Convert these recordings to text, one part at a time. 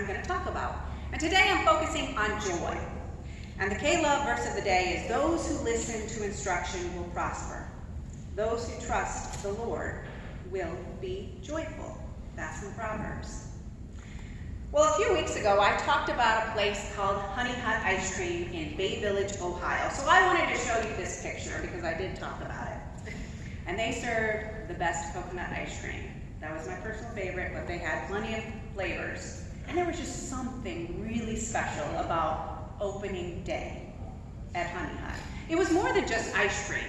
I'm going to talk about. And today I'm focusing on joy. And the K-Love verse of the day is, those who listen to instruction will prosper. Those who trust the Lord will be joyful. That's from Proverbs. Well, a few weeks ago, I talked about a place called Honey Hut Ice Cream in Bay Village, Ohio. So I wanted to show you this picture because I did talk about it. And they served the best coconut ice cream. That was my personal favorite, but they had plenty of flavors. And there was just something really special about opening day at Honey Hut. It was more than just ice cream.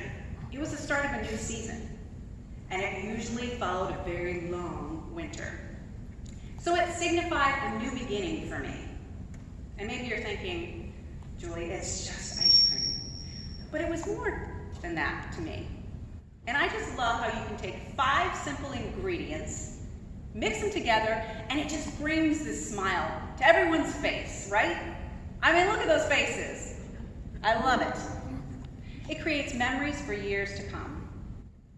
It was the start of a new season. And it usually followed a very long winter. So it signified a new beginning for me. And maybe you're thinking, Julie, it's just ice cream. But it was more than that to me. And I just love how you can take 5 simple ingredients, mix them together, and it just brings this smile to everyone's face, right? I mean, look at those faces. I love it. It creates memories for years to come.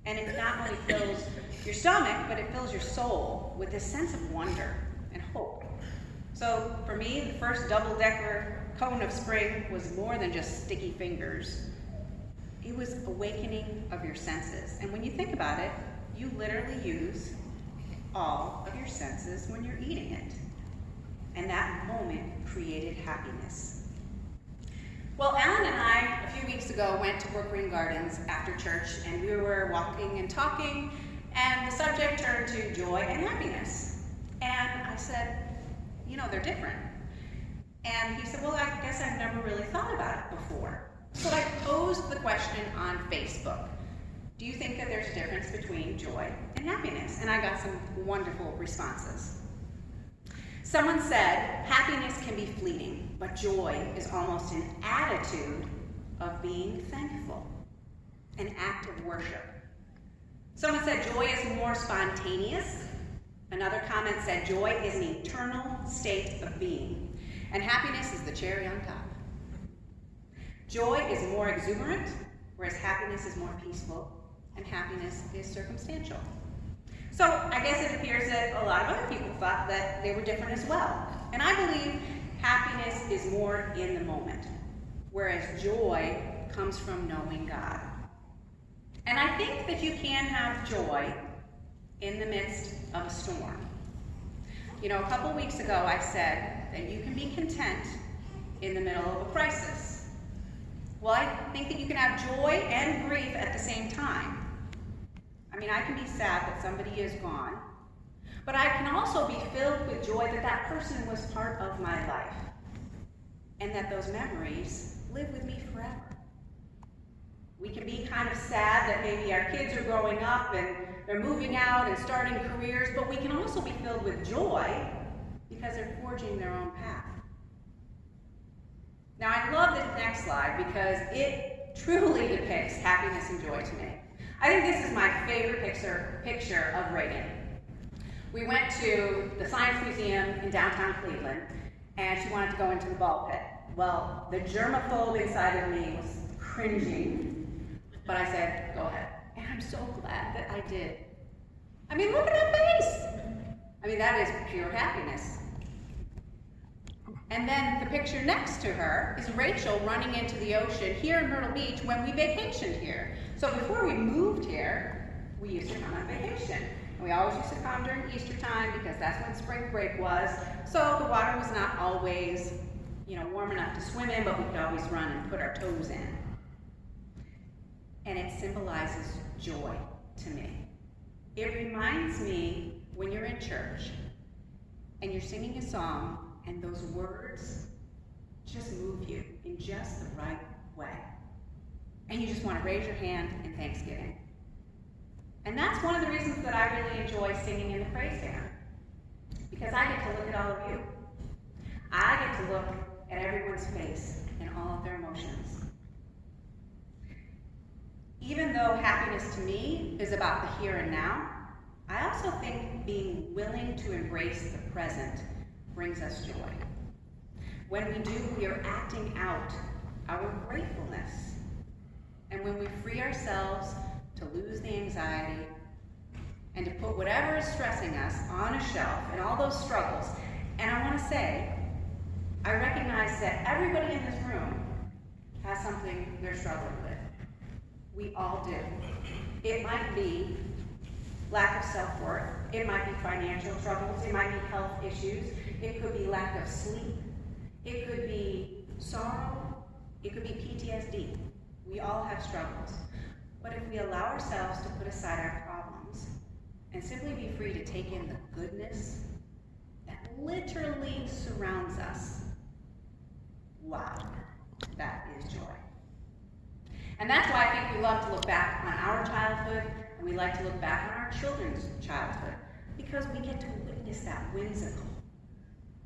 And it not only fills your stomach, but it fills your soul with this sense of wonder and hope. So for me, the first double-decker cone of spring was more than just sticky fingers. It was awakening of your senses. And when you think about it, you literally use all of your senses when you're eating it. And that moment created happiness. Well, Alan and I, a few weeks ago, went to Brookgreen Gardens after church, and we were walking and talking, and the subject turned to joy and happiness. And I said, you know, they're different. And he said, well, I guess I've never really thought about it before. So I posed the question on Facebook. Do you think that there's a difference between joy and happiness? And I got some wonderful responses. Someone said, happiness can be fleeting, but joy is almost an attitude of being thankful, an act of worship. Someone said joy is more spontaneous. Another comment said joy is an eternal state of being, and happiness is the cherry on top. Joy is more exuberant, whereas happiness is more peaceful, and happiness is circumstantial. So I guess it appears that a lot of other people thought that they were different as well. And I believe happiness is more in the moment, whereas joy comes from knowing God. And I think that you can have joy in the midst of a storm. You know, a couple weeks ago I said that you can be content in the middle of a crisis. Well, I think that you can have joy and grief at the same time. I mean, I can be sad that somebody is gone, but I can also be filled with joy that that person was part of my life, and that those memories live with me forever. We can be kind of sad that maybe our kids are growing up and they're moving out and starting careers, but we can also be filled with joy because they're forging their own path. Now, I love this next slide because it truly depicts happiness and joy to me. I think this is my favorite picture of Reagan. We went to the Science Museum in downtown Cleveland, and she wanted to go into the ball pit. Well, the germaphobe inside of me was cringing, but I said, go ahead. And I'm so glad that I did. I mean, look at that face. I mean, that is pure happiness. And then the picture next to her is Rachel running into the ocean here in Myrtle Beach when we vacationed here. So before we moved here, we used to come on vacation. And we always used to come during Easter time because that's when spring break was. So the water was not always, warm enough to swim in, but we could always run and put our toes in. And it symbolizes joy to me. It reminds me when you're in church and you're singing a song and those words just move you in just the right way. And you just want to raise your hand in thanksgiving. And that's one of the reasons that I really enjoy singing in the praise center. Because I get to look at all of you. I get to look at everyone's face and all of their emotions. Even though happiness to me is about the here and now, I also think being willing to embrace the present brings us joy. When we do, we are acting out our gratefulness. And when we free ourselves to lose the anxiety and to put whatever is stressing us on a shelf and all those struggles, And I want to say, I recognize that everybody in this room has something they're struggling with. We all do. It might be lack of self-worth. It might be financial troubles. It might be health issues. It could be lack of sleep. It could be sorrow. It could be PTSD. We all have struggles. But if we allow ourselves to put aside our problems and simply be free to take in the goodness that literally surrounds us, wow, that is joy. And that's why I think we love to look back on our childhood, and we like to look back on our children's childhood, because we get to witness that whimsical,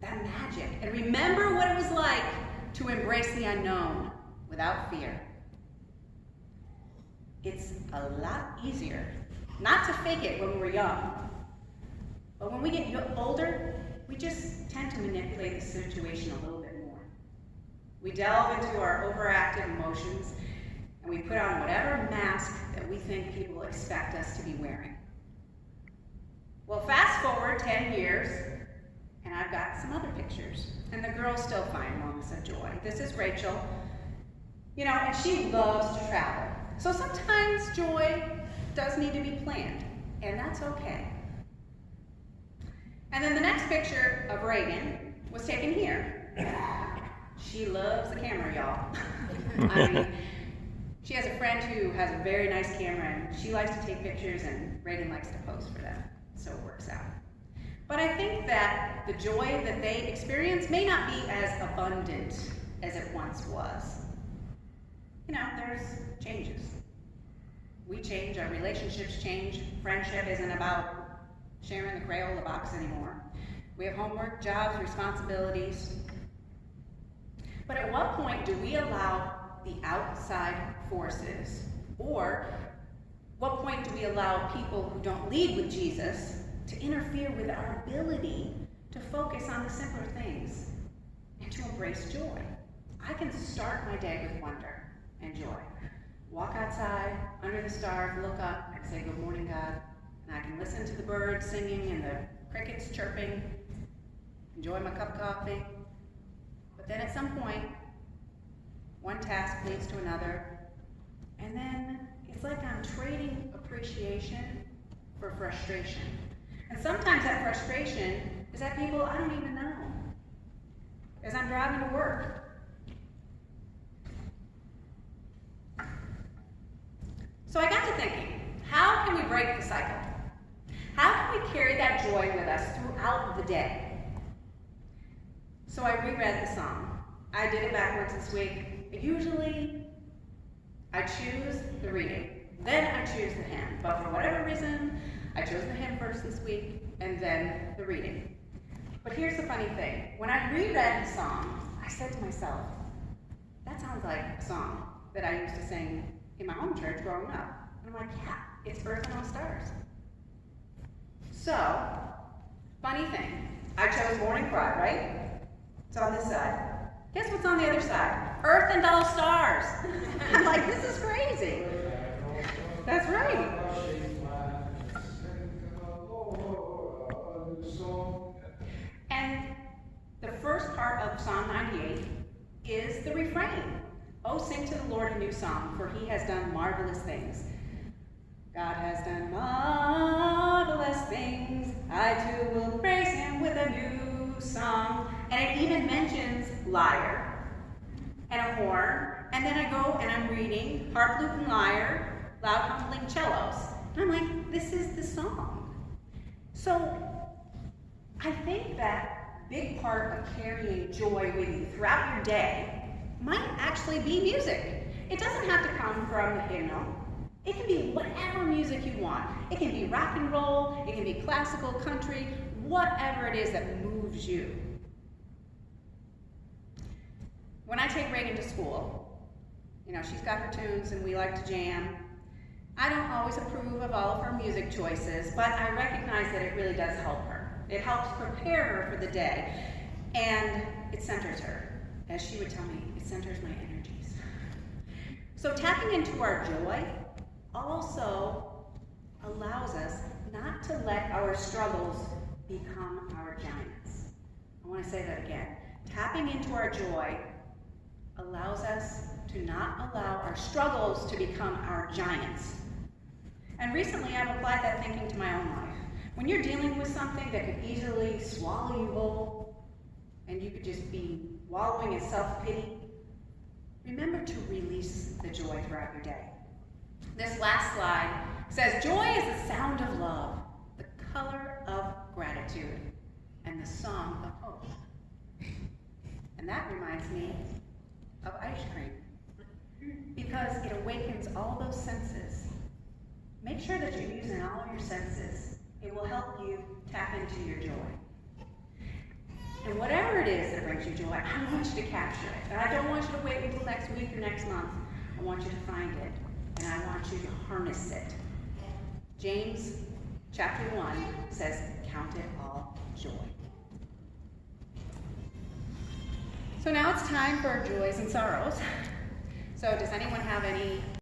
that magic, and remember what it was like to embrace the unknown without fear. It's a lot easier not to fake it when we're young, but when we get older, we just tend to manipulate the situation a little bit more. We delve into our overactive emotions, and we put on whatever mask that we think people expect us to be wearing. Well, fast forward 10 years, and I've got some other pictures, and the girls still find moments of joy. This is Rachel, and she loves to travel. So sometimes joy does need to be planned, and that's okay. And then the next picture of Reagan was taken here. She loves the camera, y'all. I mean, she has a friend who has a very nice camera, and she likes to take pictures, and Reagan likes to pose for them, so it works out. But I think that the joy that they experience may not be as abundant as it once was. There's changes. We change, our relationships change. Friendship isn't about sharing the Crayola box anymore. We have homework, jobs, responsibilities. But at what point do we allow the outside forces, or what point do we allow people who don't lead with Jesus to interfere with our ability to focus on the simpler things and to embrace joy? I can start my day with wonder and joy. Walk outside, under the stars, look up and say, "Good morning, God." And I can listen to the birds singing and the crickets chirping, enjoy my cup of coffee. But then at some point, one task leads to another, and then it's like I'm trading appreciation for frustration. And sometimes that frustration is at people I don't even know as I'm driving to work. So I got to thinking, how can we break the cycle? How can we carry that joy with us throughout the day? So I reread the song. I did it backwards this week. Usually, I choose the reading, then I choose the hymn. But for whatever reason, I chose the hymn first this week, and then the reading. But here's the funny thing. When I reread the song, I said to myself, that sounds like a song that I used to sing in my home church growing up. And I'm like, yeah, it's Earth and All Stars. So, funny thing, I chose Morning Cry, right? It's on this side. Guess what's on the other side? Earth and All Stars. I'm like, this is crazy. That's right. And the first part of Psalm 98 is the refrain. "Oh, sing to the Lord a new song, for he has done marvelous things." God has done marvelous things. I too will praise him with a new song. And it even mentions lyre and a horn. And then I go and I'm reading harp, lute, and lyre, loud humbling cellos. And I'm like, this is the song. So I think that big part of carrying joy with you throughout your day might actually be music. It doesn't have to come from the hymnal. It can be whatever music you want. It can be rock and roll, it can be classical, country, whatever it is that moves you. When I take Reagan to school, she's got her tunes and we like to jam. I don't always approve of all of her music choices, but I recognize that it really does help her. It helps prepare her for the day, and it centers her. As she would tell me, it centers my energies. So tapping into our joy also allows us not to let our struggles become our giants. I want to say that again. Tapping into our joy allows us to not allow our struggles to become our giants. And recently I've applied that thinking to my own life. When you're dealing with something that could easily swallow you whole, and you could just be wallowing in self-pity, remember to release the joy throughout your day. This last slide says, joy is the sound of love, the color of gratitude, and the song of hope. And that reminds me of ice cream, because it awakens all those senses. Make sure that you're using all of your senses. It will help you tap into your joy. And whatever it is that brings you joy, I want you to capture it. And I don't want you to wait until next week or next month. I want you to find it, and I want you to harness it. James chapter 1 says, count it all joy. So now it's time for joys and sorrows. So does anyone have any